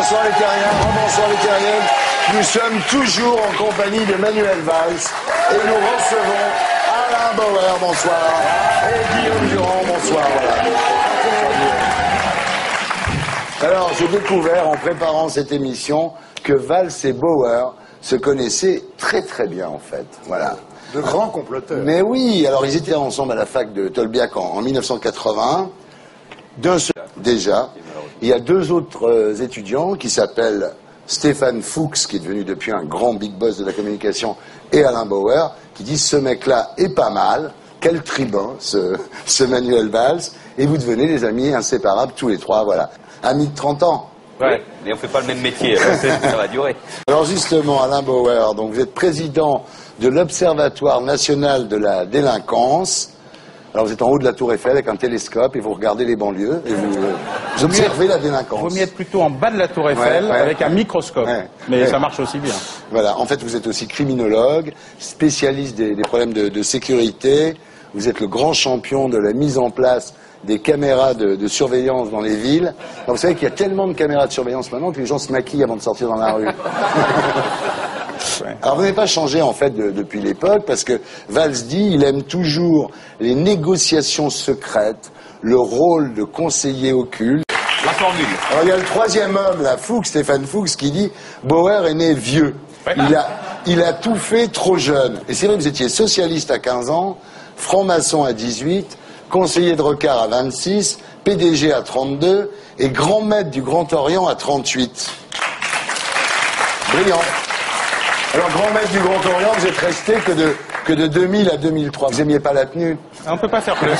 Bonsoir les terriens, rebonsoir les terriennes. Nous sommes toujours en compagnie de Manuel Valls et nous recevons Alain Bauer, bonsoir, et Guillaume Durand, bonsoir. Voilà. Alors, j'ai découvert en préparant cette émission que Valls et Bauer se connaissaient très très bien en fait. Voilà. De grands comploteurs. Mais oui, alors ils étaient ensemble à la fac de Tolbiac en 1981. D'un seul, déjà, il y a deux autres étudiants qui s'appellent Stéphane Fuchs, qui est devenu depuis un grand big boss de la communication, et Alain Bauer, qui disent ce mec-là est pas mal, quel tribun, ce Manuel Valls, et vous devenez des amis inséparables tous les trois, voilà. Amis de 30 ans. Ouais, mais on fait pas le même métier, alors ça va durer. Alors justement, Alain Bauer, donc vous êtes président de l'Observatoire national de la délinquance. Alors vous êtes en haut de la Tour Eiffel avec un télescope et vous regardez les banlieues et vous observez la délinquance. Il vaut mieux être plutôt en bas de la Tour Eiffel avec un microscope. Mais ça marche aussi bien. Voilà, en fait vous êtes aussi criminologue, spécialiste des problèmes de sécurité. Vous êtes le grand champion de la mise en place des caméras de surveillance dans les villes. Alors, vous savez qu'il y a tellement de caméras de surveillance maintenant que les gens se maquillent avant de sortir dans la rue. Alors vous n'avez pas changé en fait depuis l'époque parce que Valls dit il aime toujours les négociations secrètes, le rôle de conseiller occulte. La formule. Alors il y a le troisième homme, là, Fuchs, Stéphane Fuchs, qui dit Bauer est né vieux. Ouais. Il a tout fait trop jeune. Et c'est vrai que vous étiez socialiste à 15 ans, franc-maçon à 18, conseiller de Rocard à 26, PDG à 32 et grand maître du Grand Orient à 38. Brillant. Alors, grand maître du Grand Orient, vous êtes resté que de 2000 à 2003. Vous aimiez pas la tenue? On peut pas faire plus.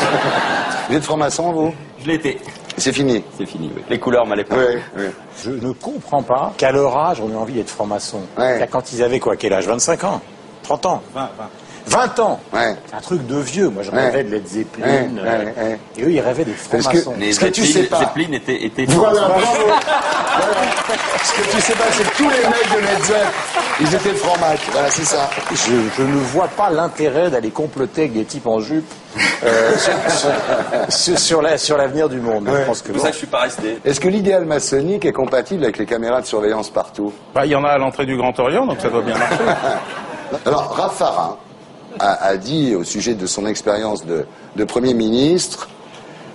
Vous êtes franc-maçon, vous? Je l'ai été. C'est fini? C'est fini, oui. Les couleurs m'allaient pas. Oui, oui. Je ne comprends pas qu'à leur âge, on ait envie d'être franc-maçon. Ouais. Quand ils avaient quoi, quel âge? 25 ans? 30 ans? 20 ans. Ouais. C'est un truc de vieux. Moi, je rêvais de Led Zeppelin. Et eux, ils rêvaient d'être francs-maçons. Les Ce que tu sais pas. Zeppelin étaient Voilà, bravo. Voilà. Ce que tu sais pas, c'est que tous les mecs de Led Zeppelin, ils étaient francs-mac. Voilà, c'est ça. Je ne vois pas l'intérêt d'aller comploter avec des types en jupe sur l'avenir du monde. Ouais. Je pense que C'est pour ça que je suis pas resté. Est-ce que l'idéal maçonnique est compatible avec les caméras de surveillance partout? Bah, il y en a à l'entrée du Grand Orient, donc ça doit bien marcher. Alors, Raffarin a dit au sujet de son expérience de Premier ministre,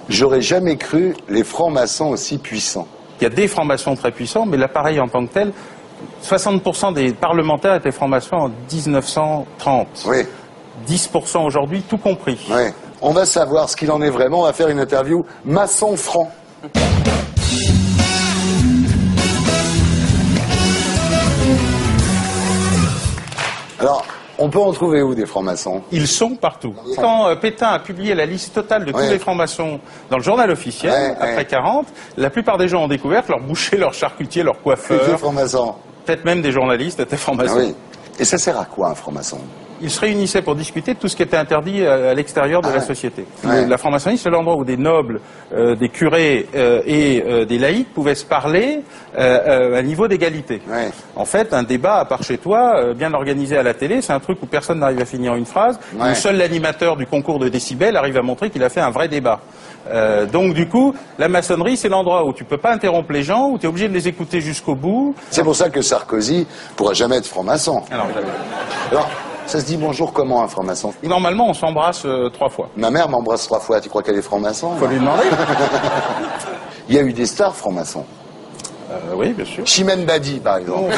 j'aurais jamais cru les francs-maçons aussi puissants. Il y a des francs-maçons très puissants, mais l'appareil en tant que tel, 60% des parlementaires étaient francs-maçons en 1930. Oui, 10% aujourd'hui, tout compris. oui. On va savoir ce qu'il en est vraiment. On va faire une interview maçon-franc. Alors, on peut en trouver où des francs-maçons? Ils sont partout. Quand Pétain a publié la liste totale de tous les francs-maçons dans le journal officiel, après 40, la plupart des gens ont découvert que leur boucher, leur charcutier, leur Des coiffeur, francs-maçons. peut-être même des journalistes étaient Ah francs-maçons. oui. Et ça sert à quoi un franc-maçon? Ils se réunissaient pour discuter de tout ce qui était interdit à l'extérieur de la société. Ouais. La franc-maçonnerie, c'est l'endroit où des nobles, des curés et des laïcs pouvaient se parler à niveau d'égalité. Ouais. En fait, un débat à part chez toi, bien organisé à la télé, c'est un truc où personne n'arrive à finir une phrase, où seul l'animateur du concours de décibels arrive à montrer qu'il a fait un vrai débat. Donc du coup, la maçonnerie, c'est l'endroit où tu peux pas interrompre les gens, où tu es obligé de les écouter jusqu'au bout. C'est pour ça que Sarkozy pourra jamais être franc-maçon. Alors, ça se dit bonjour comment un franc-maçon? Normalement, on s'embrasse 3 fois. Ma mère m'embrasse 3 fois. Tu crois qu'elle est franc-maçon? Faut lui demander. Il y a eu des stars francs-maçons. Oui, bien sûr. Chimène Badi, par exemple.